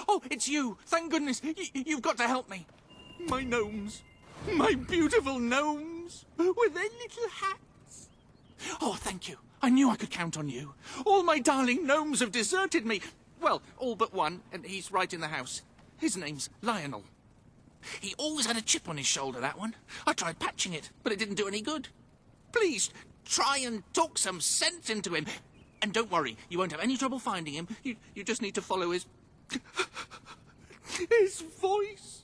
Oh, it's you! Thank goodness! You've got to help me! My gnomes! My beautiful gnomes! With their little hats! Oh, thank you! I knew I could count on you. All my darling gnomes have deserted me. Well, all but one, and he's right in the house. His name's Lionel. He always had a chip on his shoulder, that one. I tried patching it, but it didn't do any good. Please, try and talk some sense into him. And don't worry, you won't have any trouble finding him. You just need to follow his... his voice.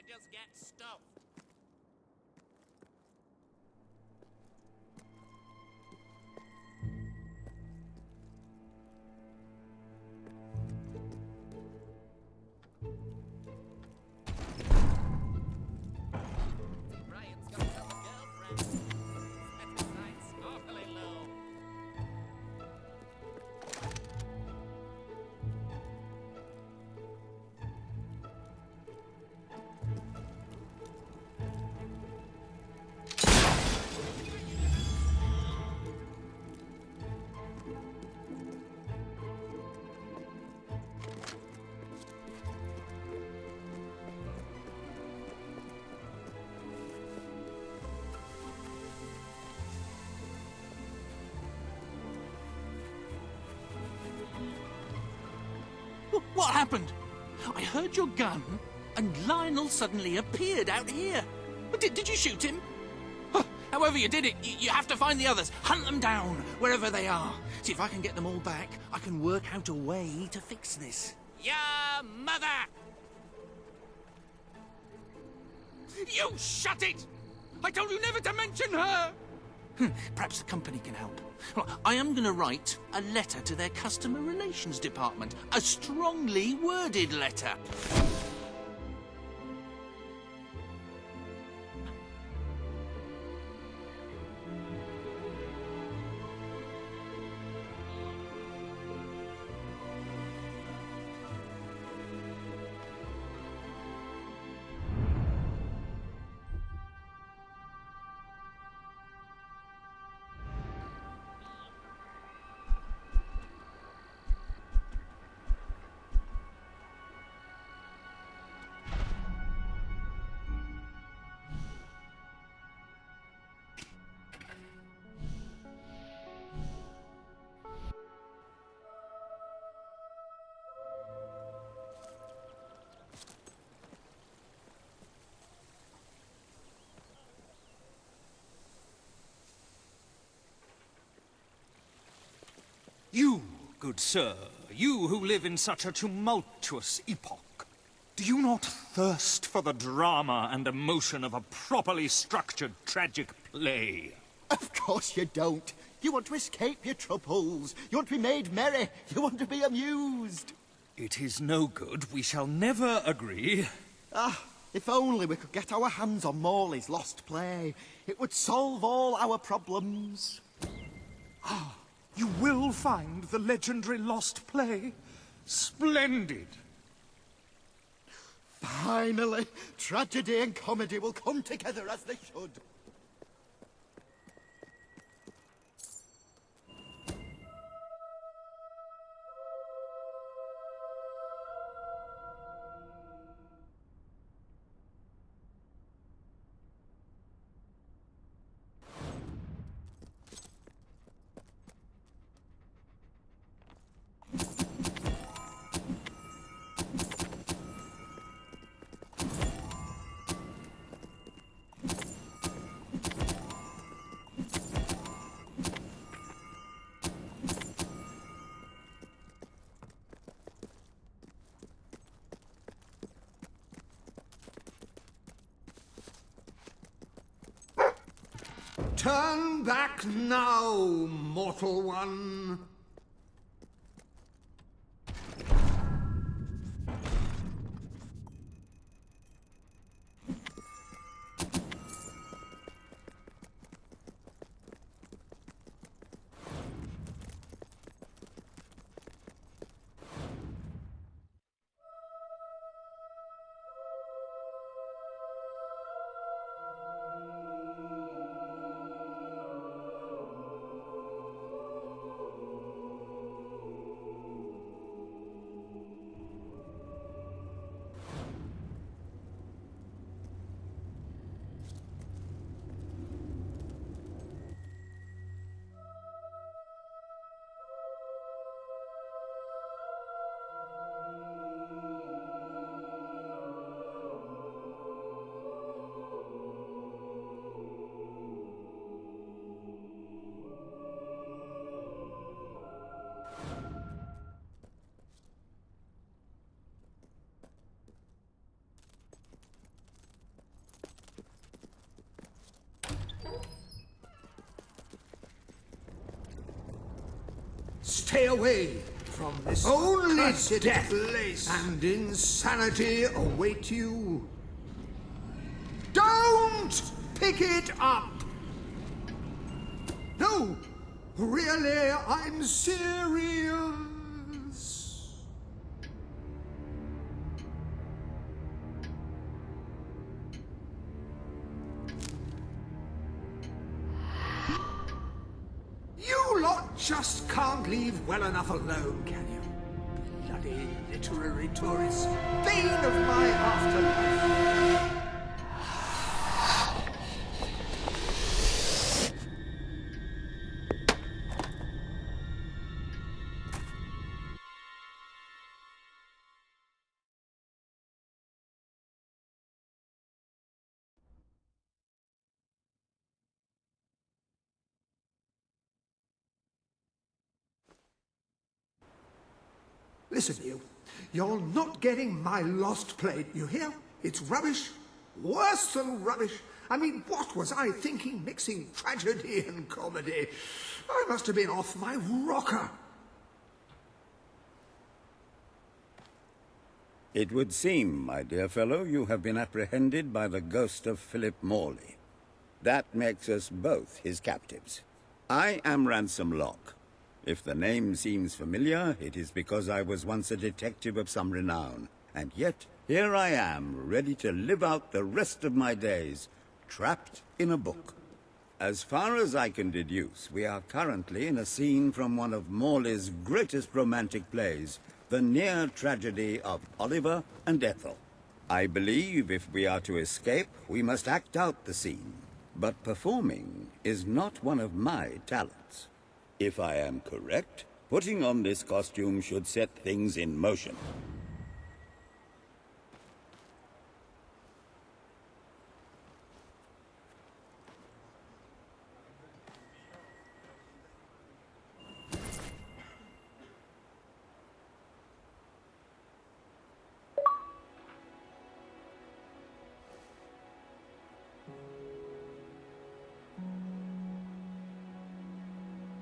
Just get stuffed. Brian's got himself a girlfriend. Set his sights awfully low. What happened? I heard your gun, and Lionel suddenly appeared out here. Did you shoot him? However you did it, you have to find the others. Hunt them down, wherever they are. See, if I can get them all back, I can work out a way to fix this. Your mother! You shut it! I told you never to mention her! Perhaps the company can help. Well, I am going to write a letter to their customer relations department. A strongly worded letter. You, good sir, you who live in such a tumultuous epoch, do you not thirst for the drama and emotion of a properly structured tragic play? Of course you don't. You want to escape your troubles. You want to be made merry. You want to be amused. It is no good. We shall never agree. Ah, if only we could get our hands on Morley's lost play. It would solve all our problems. You will find the legendary lost play? Splendid. Finally, tragedy and comedy will come together as they should. Turn back now, mortal one. Stay away from this only death place, and insanity await you. Don't pick it up! No, really, I'm serious. You lot just can't leave well enough alone, can you? Bloody literary tourists, bane of my afterlife. Listen, you. You're not getting my lost plate, you hear? It's rubbish. Worse than rubbish. I mean, what was I thinking mixing tragedy and comedy? I must have been off my rocker. It would seem, my dear fellow, you have been apprehended by the ghost of Philip Morley. That makes us both his captives. I am Ransom Locke. If the name seems familiar, it is because I was once a detective of some renown. And yet, here I am, ready to live out the rest of my days, trapped in a book. As far as I can deduce, we are currently in a scene from one of Morley's greatest romantic plays, the near tragedy of Oliver and Ethel. I believe if we are to escape, we must act out the scene. But performing is not one of my talents. If I am correct, putting on this costume should set things in motion.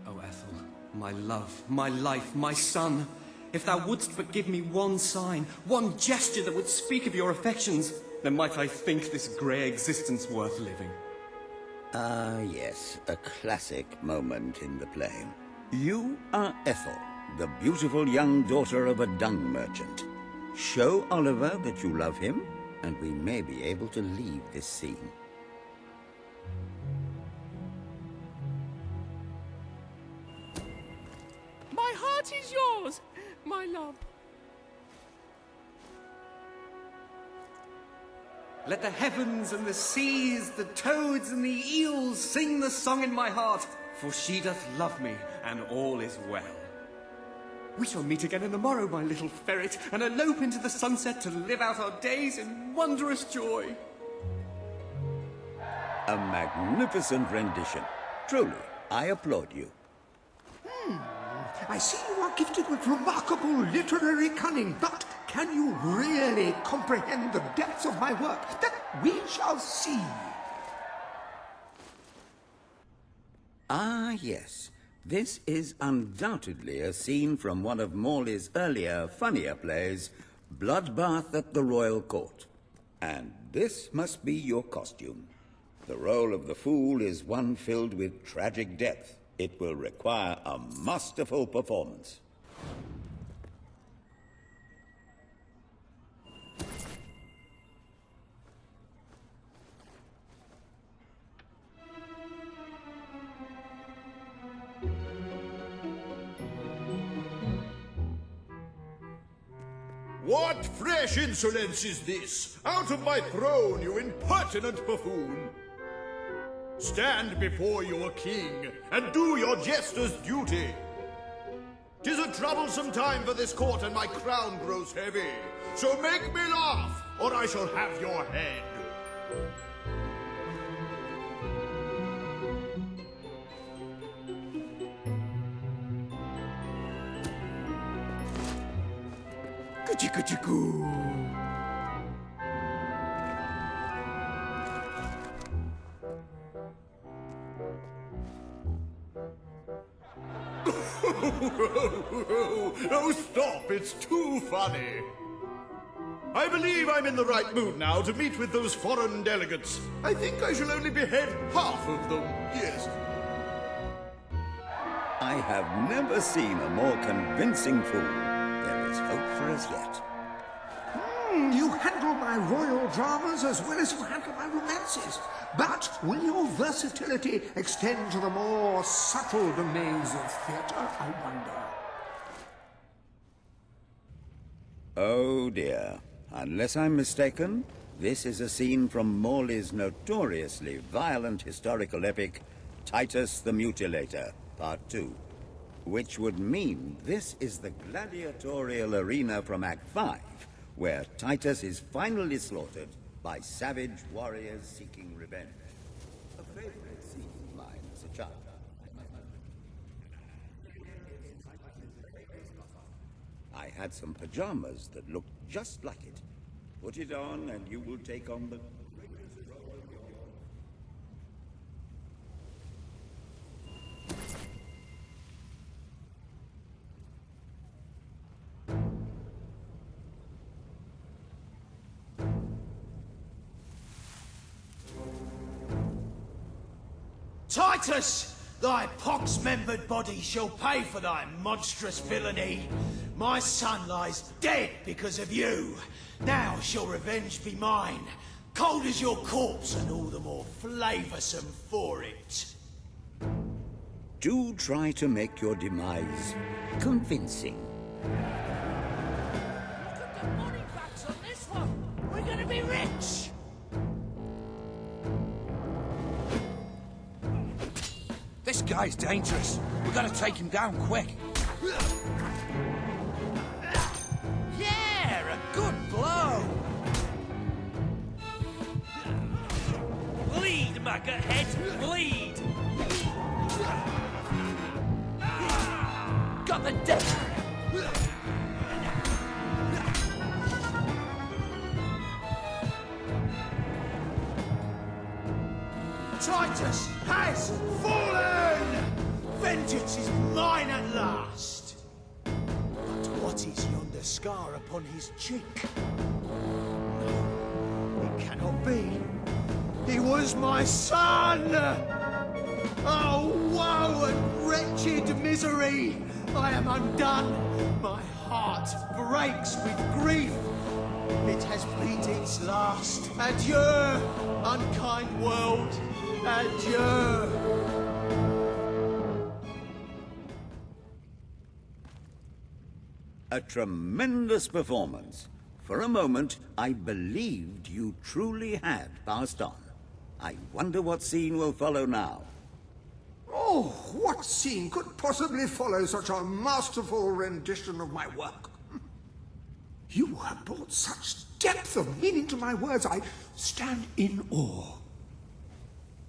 O Ethel, my love, my life, my son, if thou wouldst but give me one sign, one gesture that would speak of your affections, then might I think this grey existence worth living. Ah, yes, a classic moment in the play. You are Ethel, the beautiful young daughter of a dung merchant. Show Oliver that you love him, and we may be able to leave this scene. My heart is yours, my love. Let the heavens and the seas, the toads and the eels sing the song in my heart, for she doth love me, and all is well. We shall meet again in the morrow, my little ferret, and elope into the sunset to live out our days in wondrous joy. A magnificent rendition. Truly, I applaud you. I see you are gifted with remarkable literary cunning, but can you really comprehend the depths of my work? That we shall see. Ah, yes. This is undoubtedly a scene from one of Morley's earlier, funnier plays, Bloodbath at the Royal Court. And this must be your costume. The role of the fool is one filled with tragic depth. It will require a masterful performance. What fresh insolence is this? Out of my throne, you impertinent buffoon! Stand before your king, and do your jester's duty. 'Tis a troublesome time for this court, and my crown grows heavy. So make me laugh, or I shall have your head. Kuchi-kuchi-koo. Oh, stop, it's too funny. I believe I'm in the right mood now to meet with those foreign delegates. I think I shall only behead half of them, yes. I have never seen a more convincing fool. There is hope for us yet. You handle my royal dramas as well as you handle my romances. But will your versatility extend to the more subtle domains of theatre, I wonder? Oh dear. Unless I'm mistaken, this is a scene from Morley's notoriously violent historical epic, Titus the Mutilator, Part 2. Which would mean this is the gladiatorial arena from Act 5, where Titus is finally slaughtered by savage warriors seeking revenge. A favorite scene of mine as a child. I had some pajamas that looked just like it. Put it on and you will take on the greatest role of your life. Titus! Thy pox-membered body shall pay for thy monstrous villainy. My son lies dead because of you. Now shall revenge be mine, cold as your corpse and all the more flavoursome for it. Do try to make your demise convincing. Look at the money backs on this one. We're gonna be rich. This guy's dangerous. We've got to take him down quick. Yeah, a good blow. Bleed, maggot head, bleed. Got the death. Titus has fallen! Vengeance is mine at last! But what is yonder scar upon his cheek? No, it cannot be. He was my son! Oh, woe and wretched misery! I am undone. My heart breaks with grief. It has beat its last. Adieu, unkind world. Adieu. A tremendous performance. For a moment, I believed you truly had passed on. I wonder what scene will follow now. Oh, what scene could possibly follow such a masterful rendition of my work? You have brought such depth of meaning to my words, I stand in awe.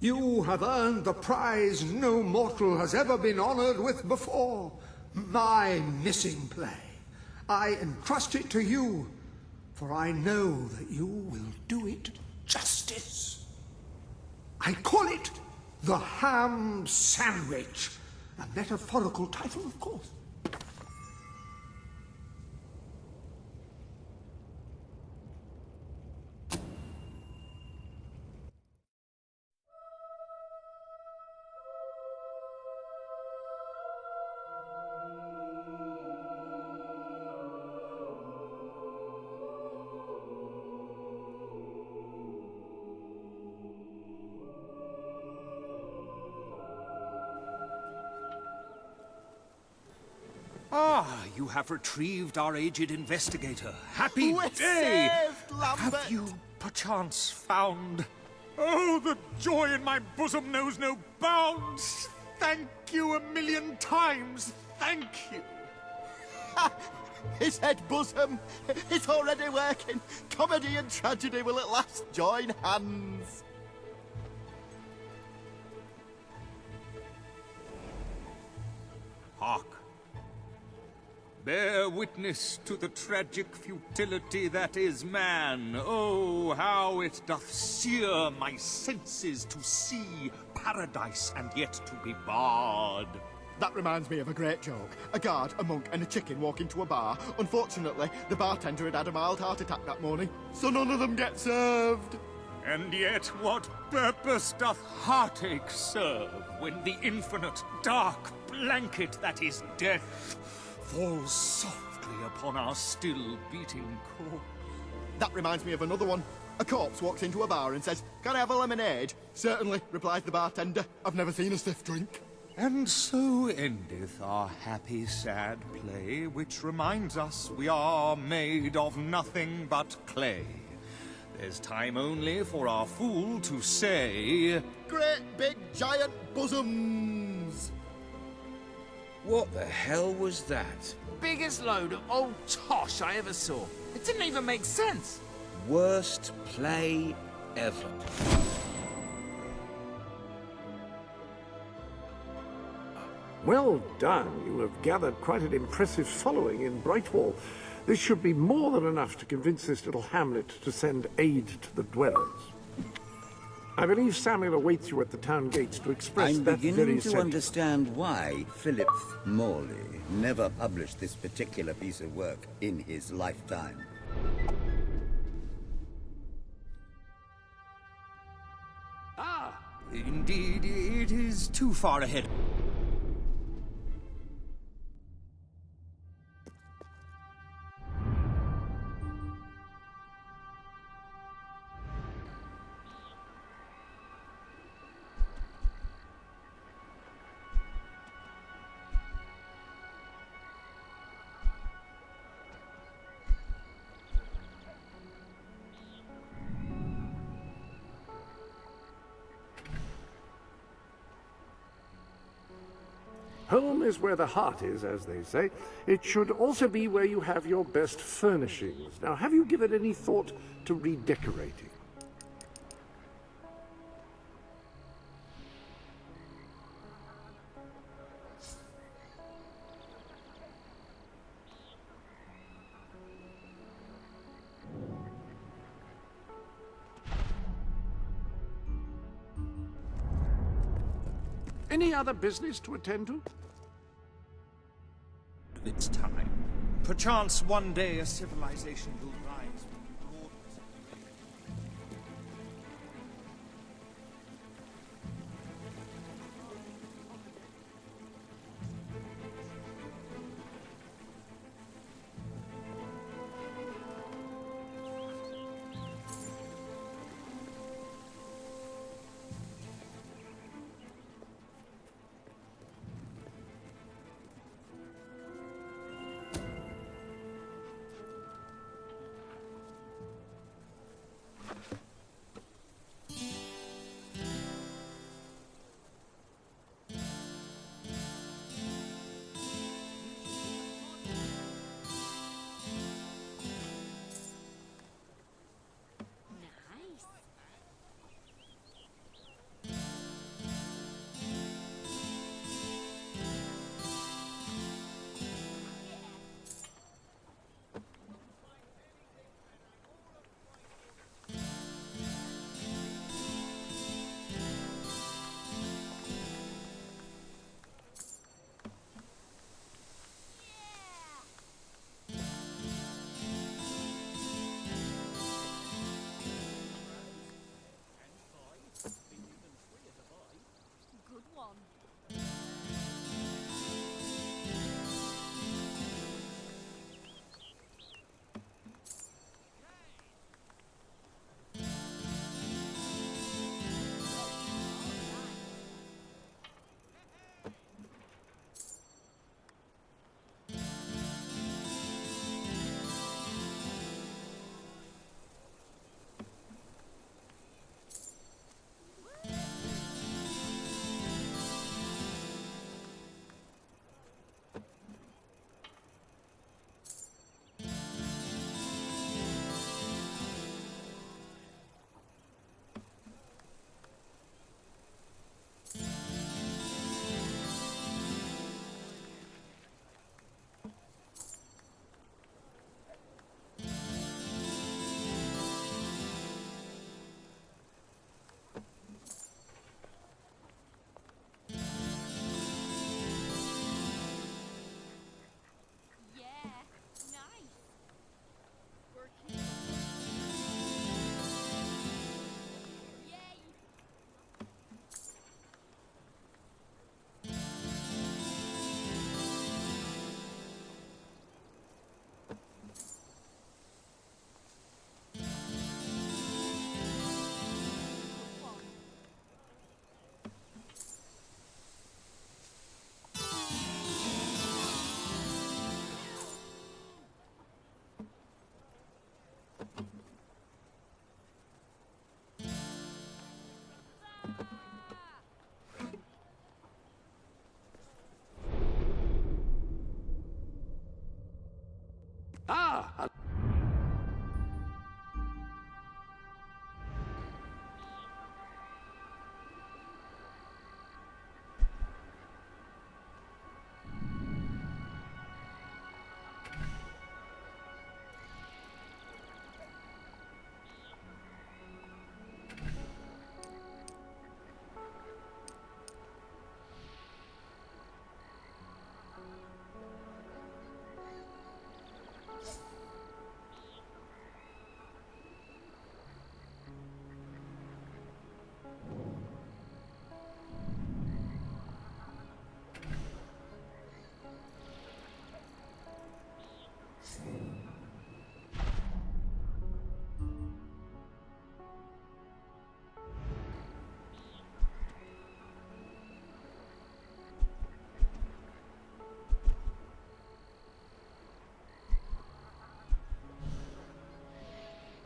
You have earned the prize no mortal has ever been honored with before. My missing play. I entrust it to you, for I know that you will do it justice. I call it The Ham Sandwich, a metaphorical title, of course. Ah, you have retrieved our aged investigator. Happy We're day! saved, Lambert. Have you, perchance, found... Oh, the joy in my bosom knows no bounds! Thank you a million times! Thank you! His head bosom. It's already working. Comedy and tragedy will at last join hands. Hark! Bear witness to the tragic futility that is man. Oh, how it doth sear my senses to see paradise and yet to be barred. That reminds me of a great joke. A guard, a monk, and a chicken walk into a bar. Unfortunately, the bartender had had a mild heart attack that morning, so none of them get served. And yet what purpose doth heartache serve when the infinite dark blanket that is death falls softly upon our still beating corpse? That reminds me of another one. A corpse walks into a bar and says, "Can I have a lemonade?" "Certainly," replies the bartender. "I've never seen a stiff drink." And so endeth our happy sad play, which reminds us we are made of nothing but clay. There's time only for our fool to say, Great big giant bosoms! What the hell was that? Biggest load of old tosh I ever saw. It didn't even make sense. Worst play ever. Well done. You have gathered quite an impressive following in Brightwall. This should be more than enough to convince this little hamlet to send aid to the dwellers. I believe Samuel awaits you at the town gates to express I'm that very beginning to sentiment. understand why Philip Morley never published this particular piece of work in his lifetime. indeed, it is too far ahead. Home is where the heart is, as they say. It should also be where you have your best furnishings. Now, have you given any thought to redecorating? Any other business to attend to? Its time. Perchance one day a civilization will rise from the broadness of the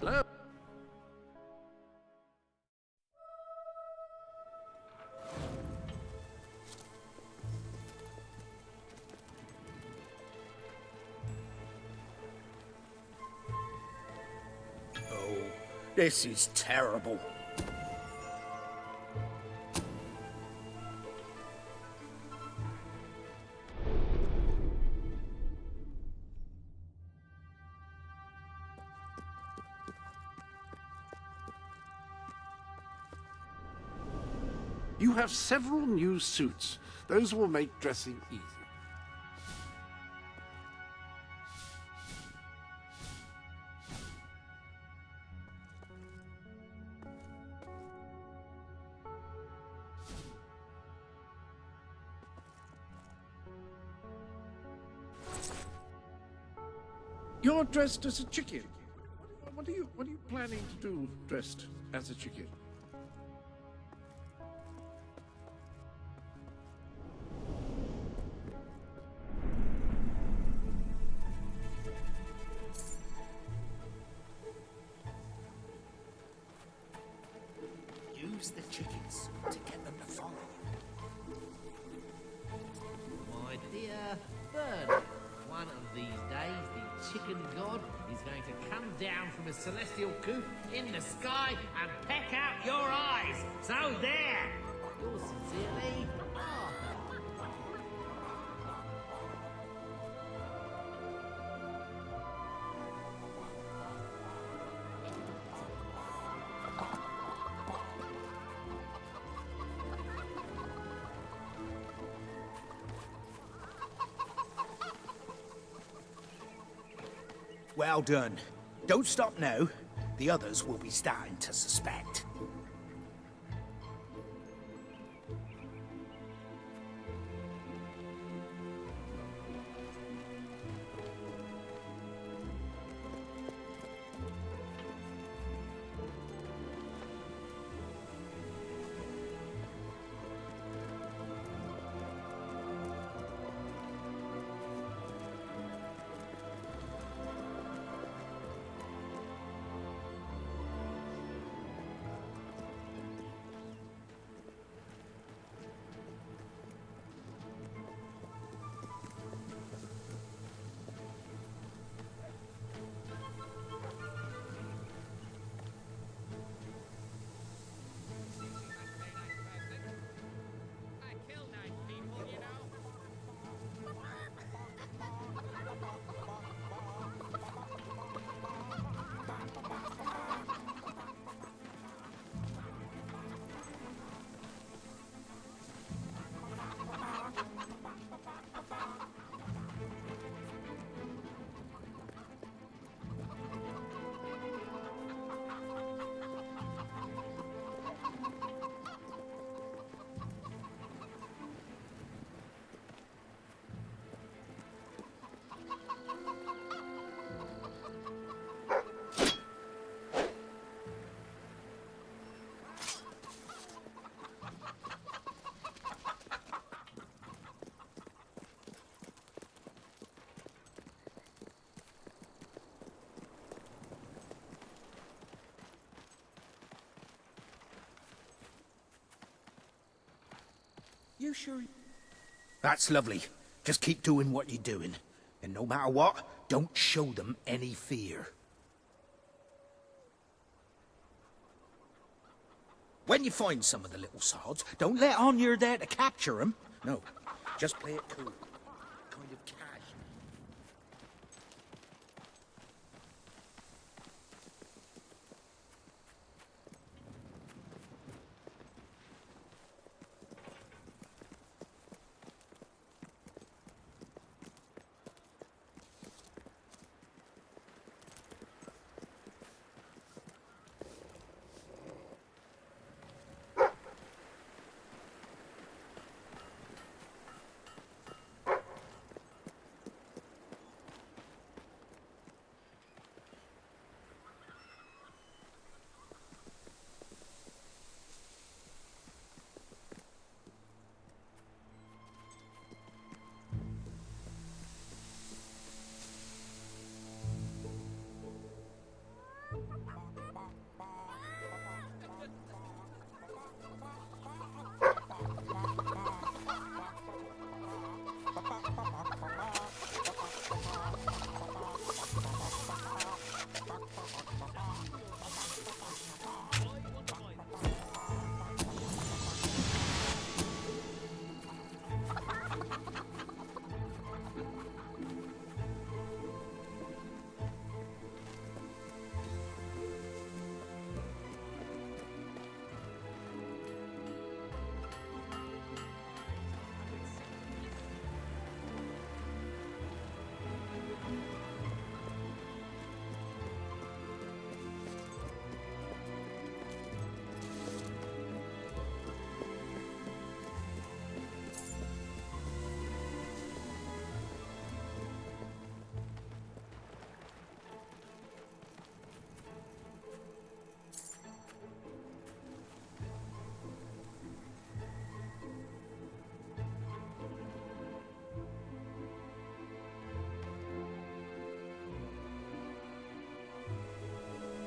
Hello? Oh, this is terrible. You have several new suits. Those will make dressing easy. You're dressed as a chicken. What are you planning to do dressed as a chicken? Use the chickens to get them to follow you. My dear Bernard, one of these days the chicken god is going to come down from a celestial coop in the sky and peck out your eyes. So there! Yours sincerely, Arthur. Well done. Don't stop now. The others will be starting to suspect. I kill nice people, you know. You sure? That's lovely. Just keep doing what you're doing. And no matter what, don't show them any fear. When you find some of the little sods, don't let on you're there to capture them. No, just play it cool. Kind of casual.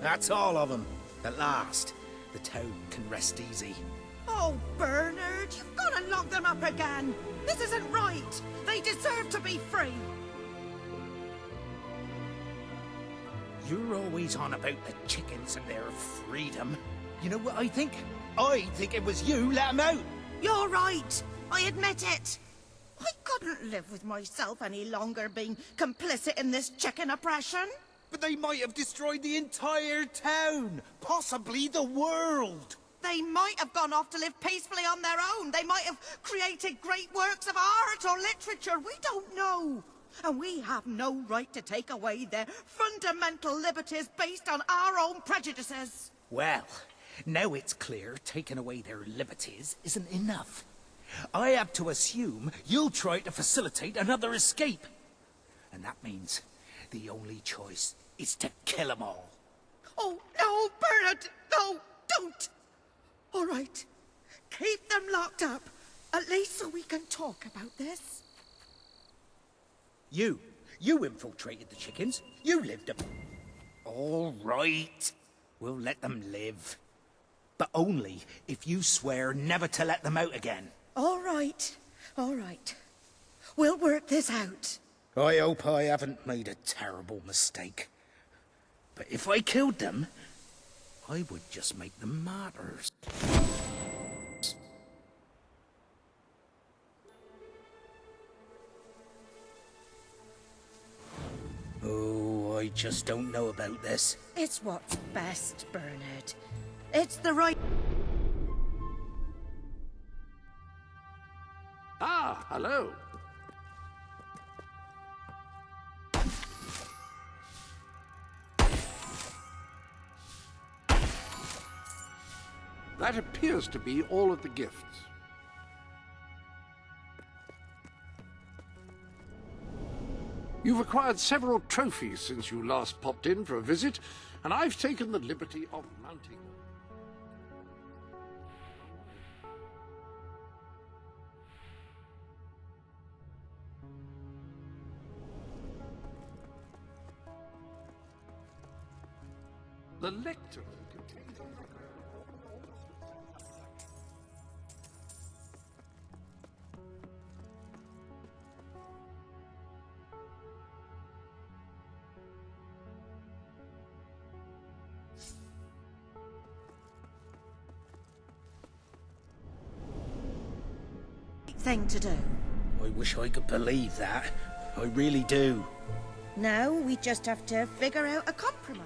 That's all of them. At last, the town can rest easy. Oh, Bernard, you've got to lock them up again. This isn't right. They deserve to be free. You're always on about the chickens and their freedom. You know what I think? I think it was you let them out. You're right. I admit it. I couldn't live with myself any longer being complicit in this chicken oppression. But they might have destroyed the entire town, possibly the world. They might have gone off to live peacefully on their own. They might have created great works of art or literature. We don't know. And we have no right to take away their fundamental liberties based on our own prejudices. Well, now it's clear taking away their liberties isn't enough. I have to assume you'll try to facilitate another escape. And that means the only choice is to kill them all. Oh, no, Bernard! No, don't! All right. Keep them locked up. At least so we can talk about this. You infiltrated the chickens. You lived them. All right. We'll let them live. But only if you swear never to let them out again. All right. All right. We'll work this out. I hope I haven't made a terrible mistake. But if I killed them, I would just make them martyrs. Oh, I just don't know about this. It's what's best, Bernard. It's the right... Ah, hello. That appears to be all of the gifts. You've acquired several trophies since you last popped in for a visit, and I've taken the liberty of mounting them. The lectern contains... thing to do. I wish I could believe that. I really do. Now we just have to figure out a compromise.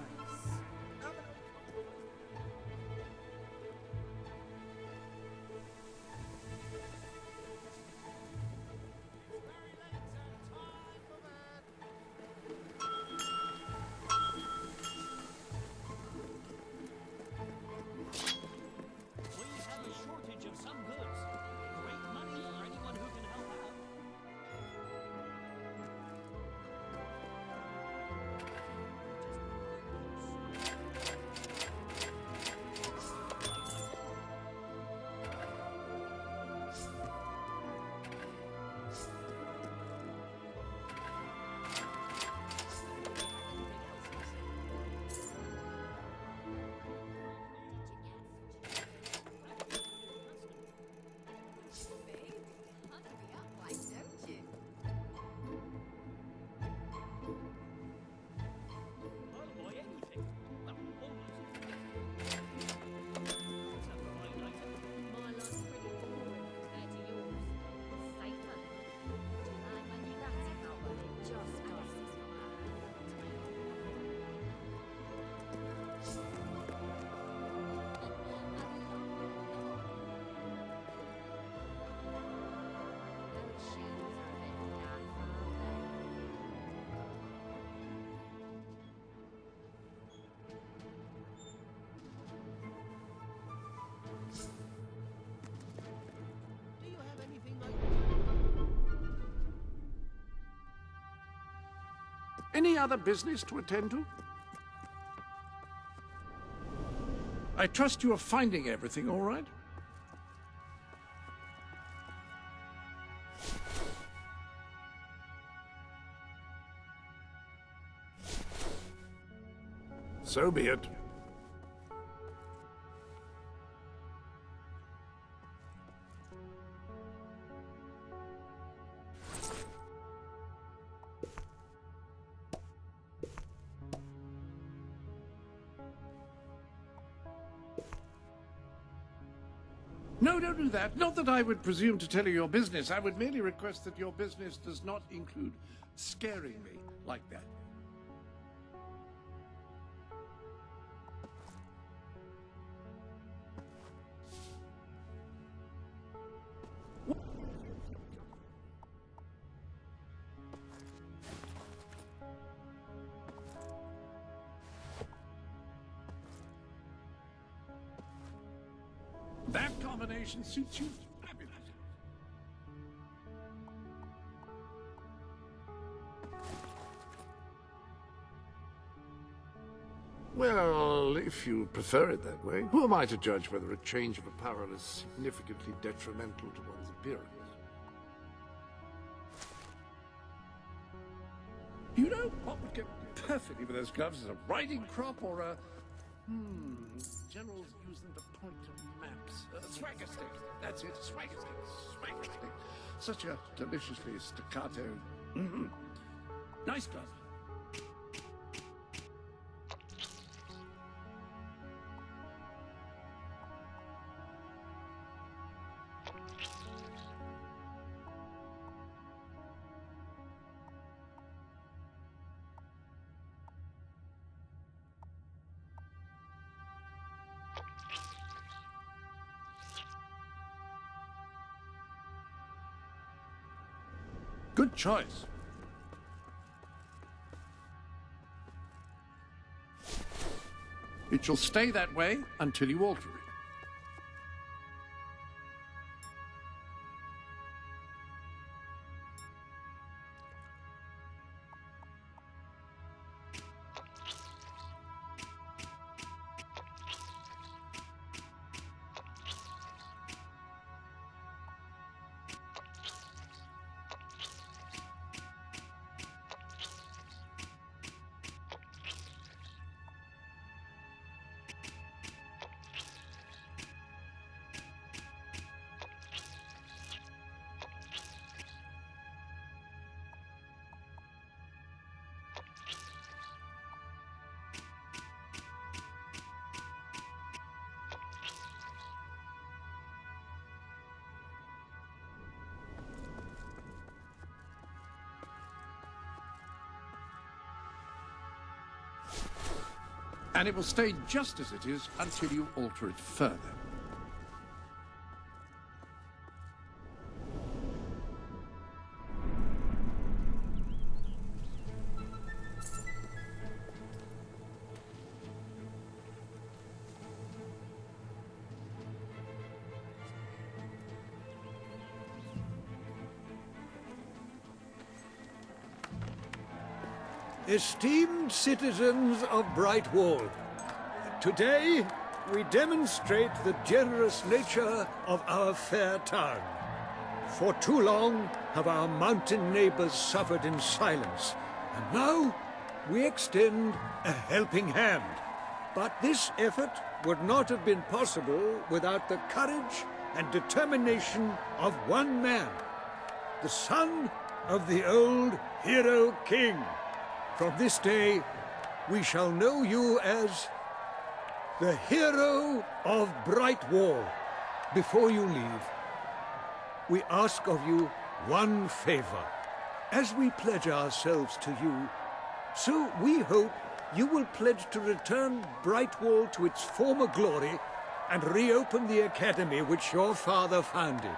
Any other business to attend to? I trust you are finding everything all right? So be it. No, don't do that. Not that I would presume to tell you your business. I would merely request that your business does not include scaring me like that. That combination suits you fabulously. Well, if you prefer it that way, who am I to judge whether a change of apparel is significantly detrimental to one's appearance? You know what would go perfectly with those gloves is a riding crop or a... Generals use them to point to maps. Swagger stick. That's it. Swagger stick. Swagger stick. Such a deliciously staccato. Nice glove. Good choice. It shall stay that way until you alter it. And it will stay just as it is until you alter it further. Esteemed citizens of Brightwall, today we demonstrate the generous nature of our fair town. For too long have our mountain neighbors suffered in silence, and now we extend a helping hand. But this effort would not have been possible without the courage and determination of one man, the son of the old hero king. From this day, we shall know you as the hero of Brightwall. Before you leave, we ask of you one favor. As we pledge ourselves to you, so we hope you will pledge to return Brightwall to its former glory and reopen the academy which your father founded.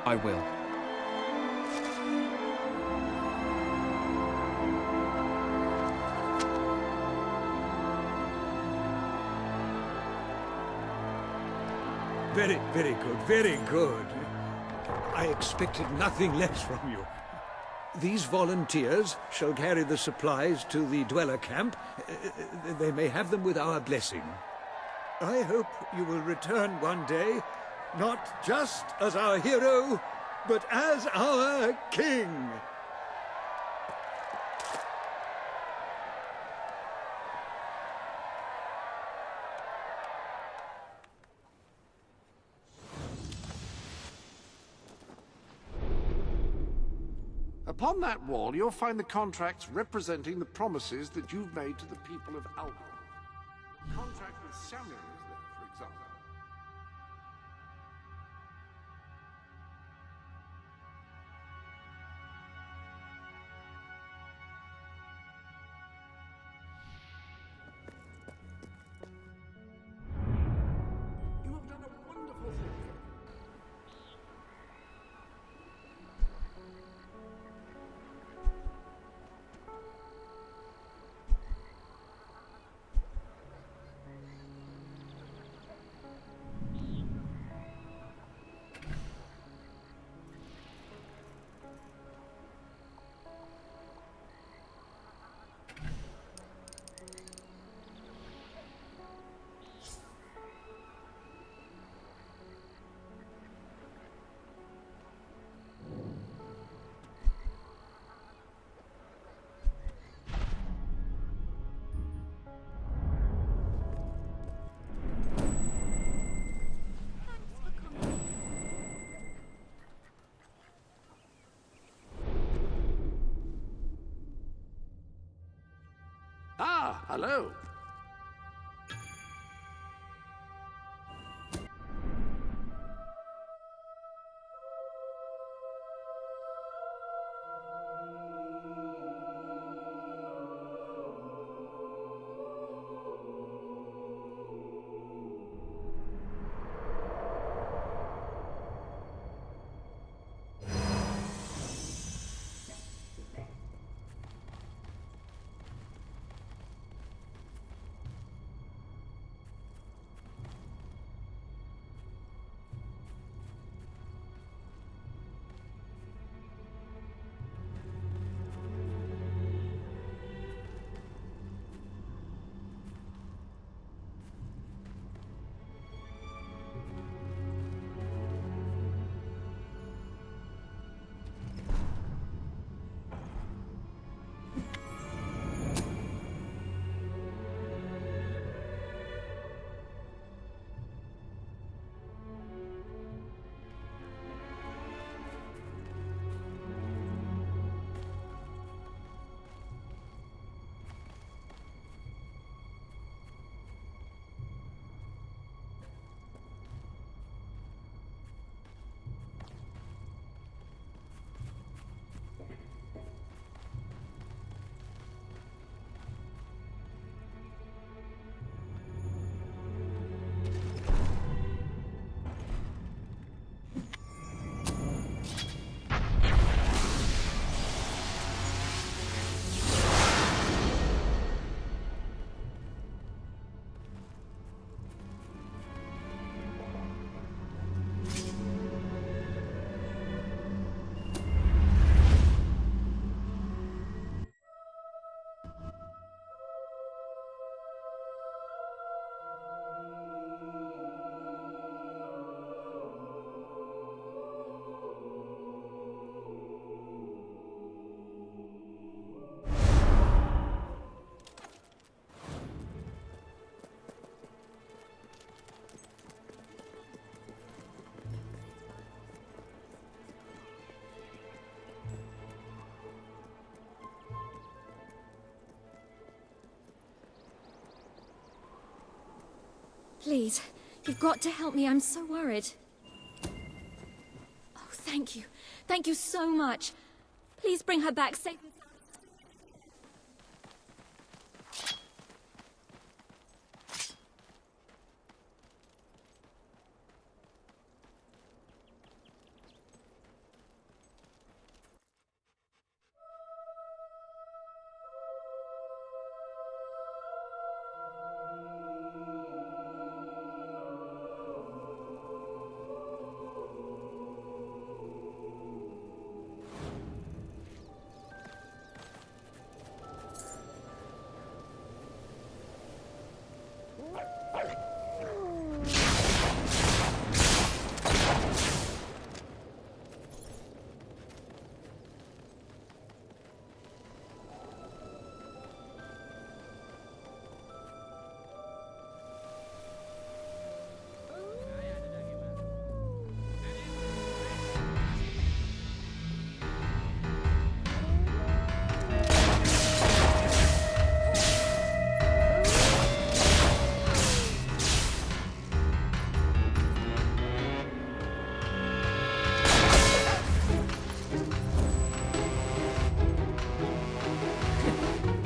I will. Very, very good, very good. I expected nothing less from you. These volunteers shall carry the supplies to the dweller camp. They may have them with our blessing. I hope you will return one day, not just as our hero, but as our king. Upon that wall, you'll find the contracts representing the promises that you've made to the people of Albion. The contract with Samuel is there, for example. You have done a wonderful thing. Ah, hello. Please, you've got to help me. I'm so worried. Oh, thank you. Thank you so much. Please bring her back safely.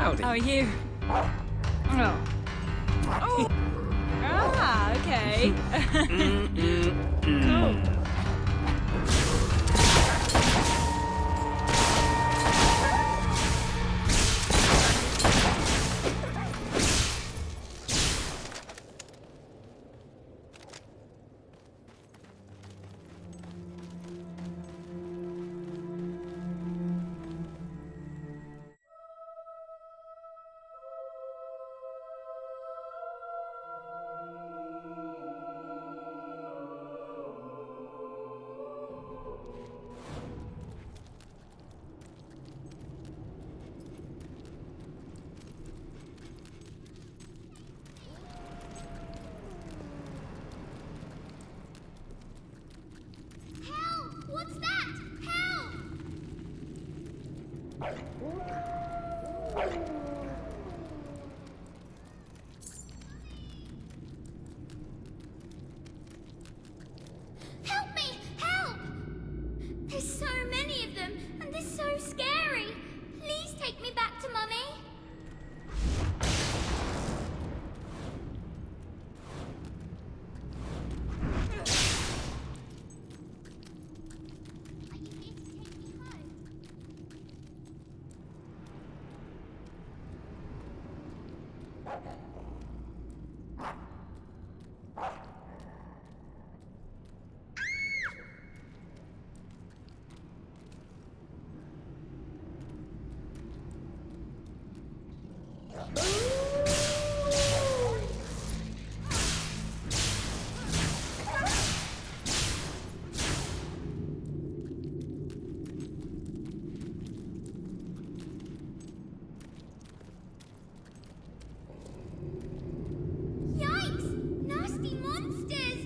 Howdy. How are you? Oh. Oh. Ah, okay. Cool. What's that? Help! Help me! Help! There's so many of them, and they're so scary. Please take me back to Mummy. Yikes! Nasty monsters!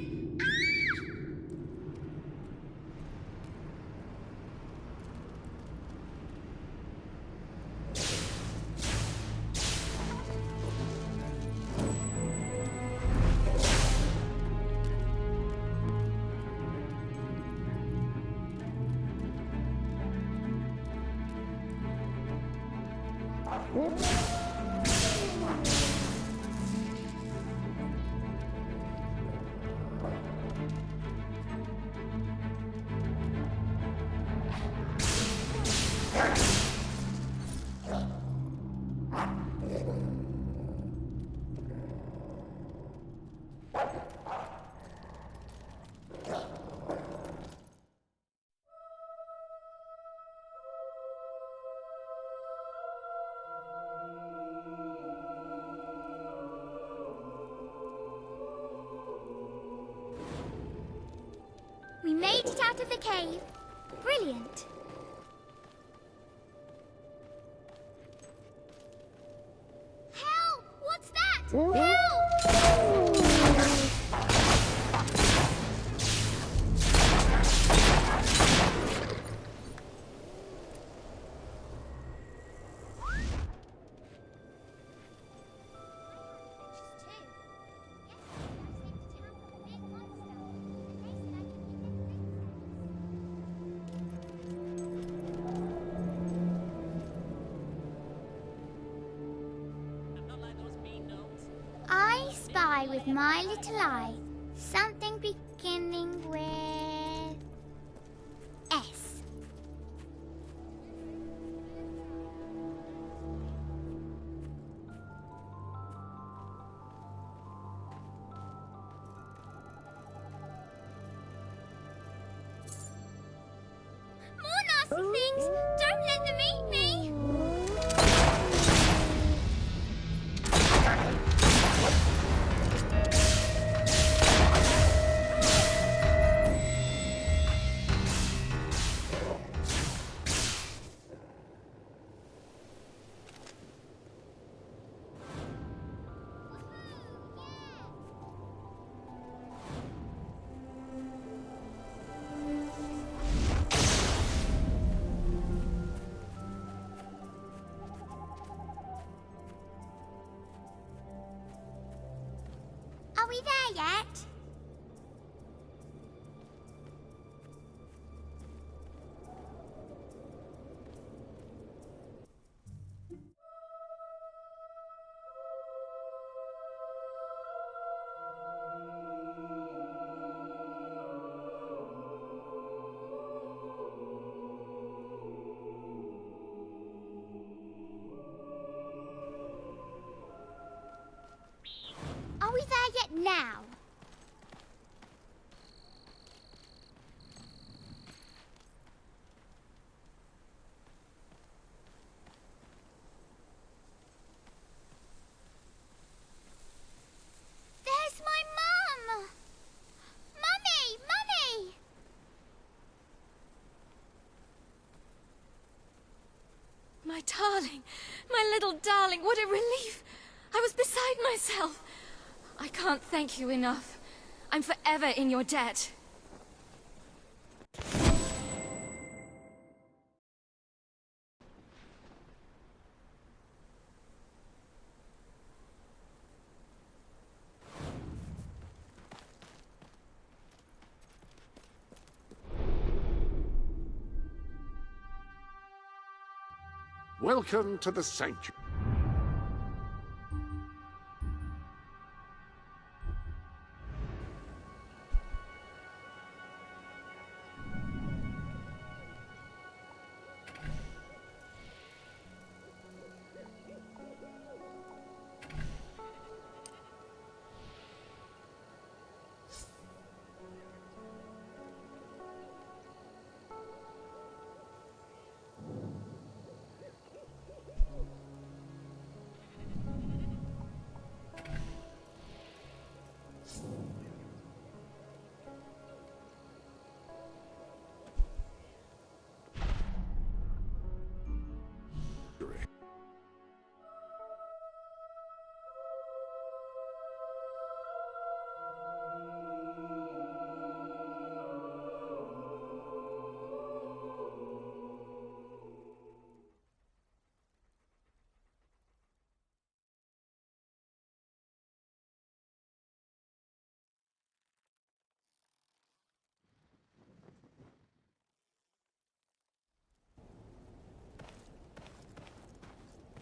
We made it out of the cave. Brilliant. Help! What's that? Help! I spy with my little eye something beginning with S. More nasty things! Don't let them eat me! Are we there yet? darling. My little darling, what a relief. I was beside myself. I can't thank you enough. I'm forever in your debt. Welcome to the sanctuary.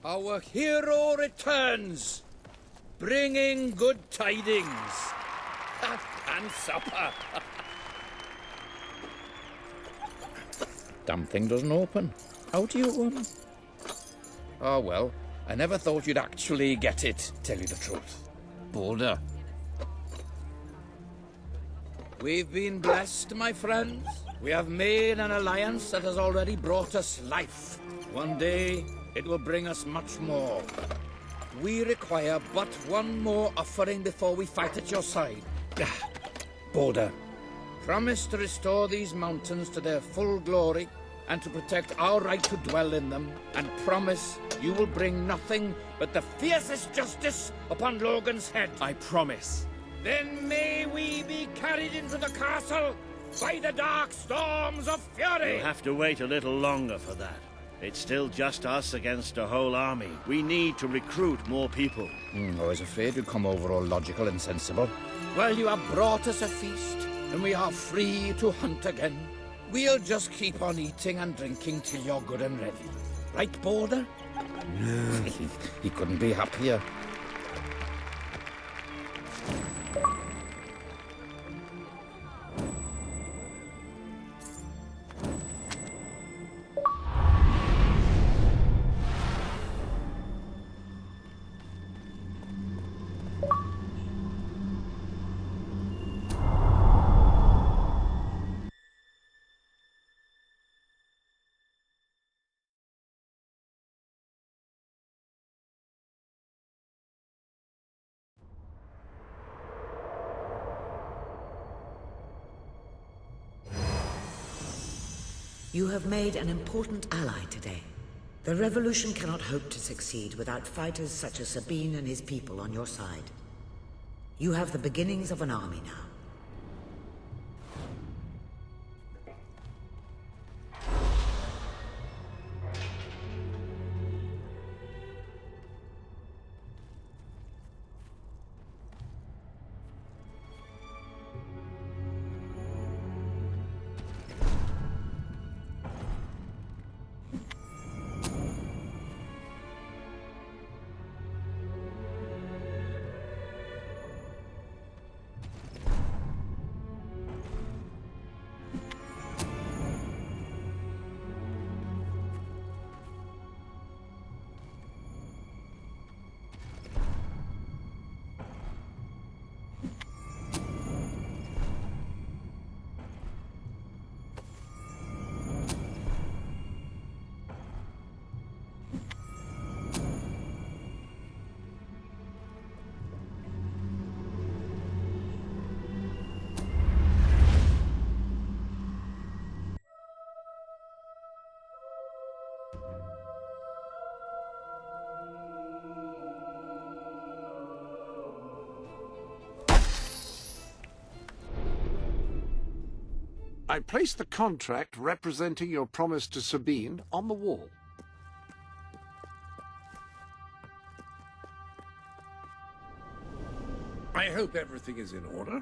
Our hero returns, bringing good tidings. And supper. Damn thing doesn't open. How do you, Oh well, I never thought you'd actually get it, tell you the truth. Boulder. We've been blessed, my friends. We have made an alliance that has already brought us life. One day, it will bring us much more. We require but one more offering before we fight at your side. Boulder, promise to restore these mountains to their full glory and to protect our right to dwell in them, and promise you will bring nothing but the fiercest justice upon Logan's head. I promise. Then may we be carried into the castle by the dark storms of fury! We'll have to wait a little longer for that. It's still just us against a whole army. We need to recruit more people. I was afraid you'd come over all logical and sensible. Well, you have brought us a feast, and we are free to hunt again. We'll just keep on eating and drinking till you're good and ready. Right, Boulder? He couldn't be happier. You have made an important ally today. The revolution cannot hope to succeed without fighters such as Sabine and his people on your side. You have the beginnings of an army now. I placed the contract representing your promise to Sabine on the wall. I hope everything is in order.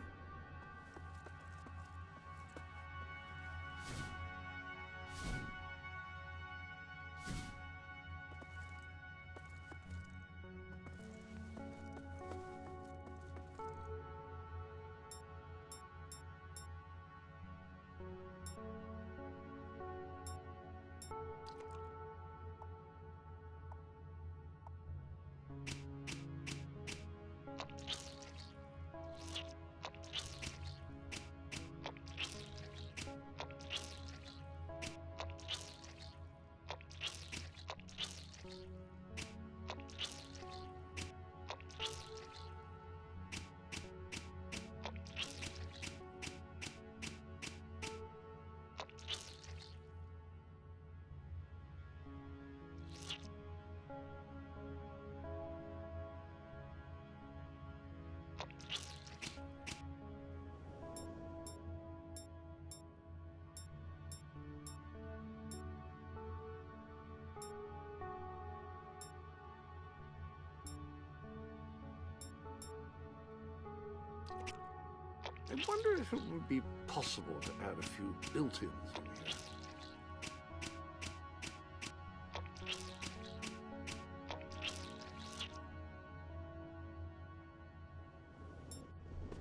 I wonder if it would be possible to add a few built-ins in here.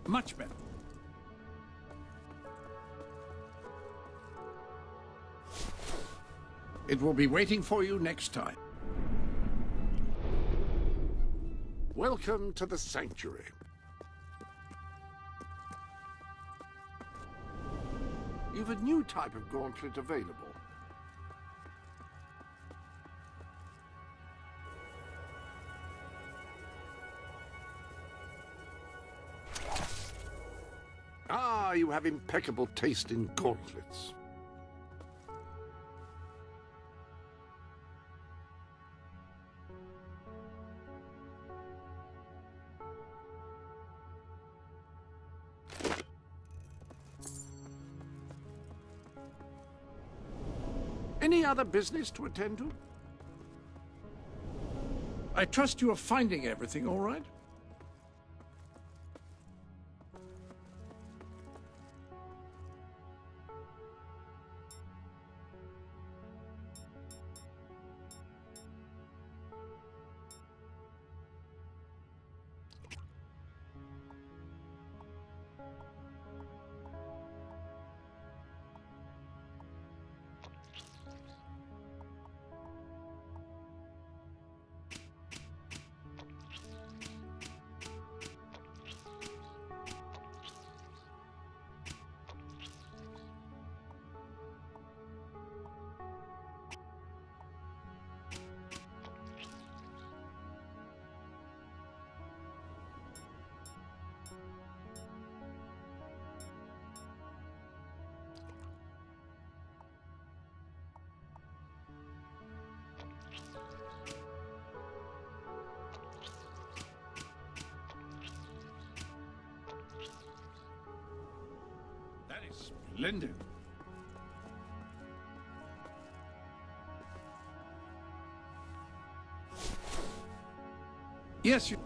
Much better. It will be waiting for you next time. Welcome to the sanctuary. You've a new type of gauntlet available. Ah, you have impeccable taste in gauntlets. Any other business to attend to? I trust you are finding everything all right? Splendid. Yes, you...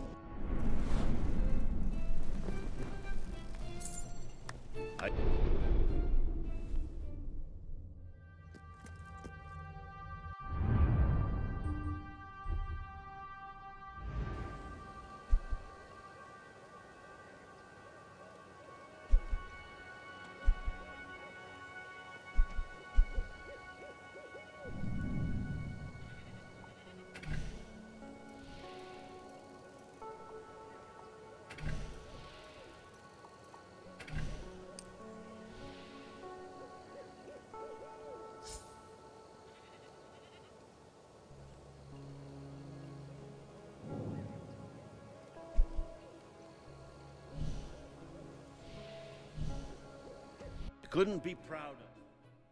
Couldn't be prouder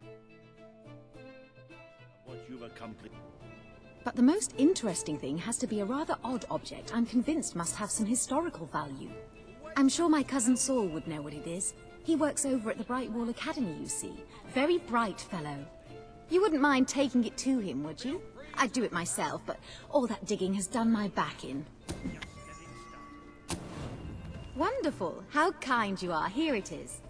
of what you've accomplished. But the most interesting thing has to be a rather odd object I'm convinced must have some historical value. I'm sure my cousin Saul would know what it is. He works over at the Brightwall Academy, you see. Very bright fellow. You wouldn't mind taking it to him, would you? I'd do it myself, but all that digging has done my back in. Wonderful. How kind you are. Here it is.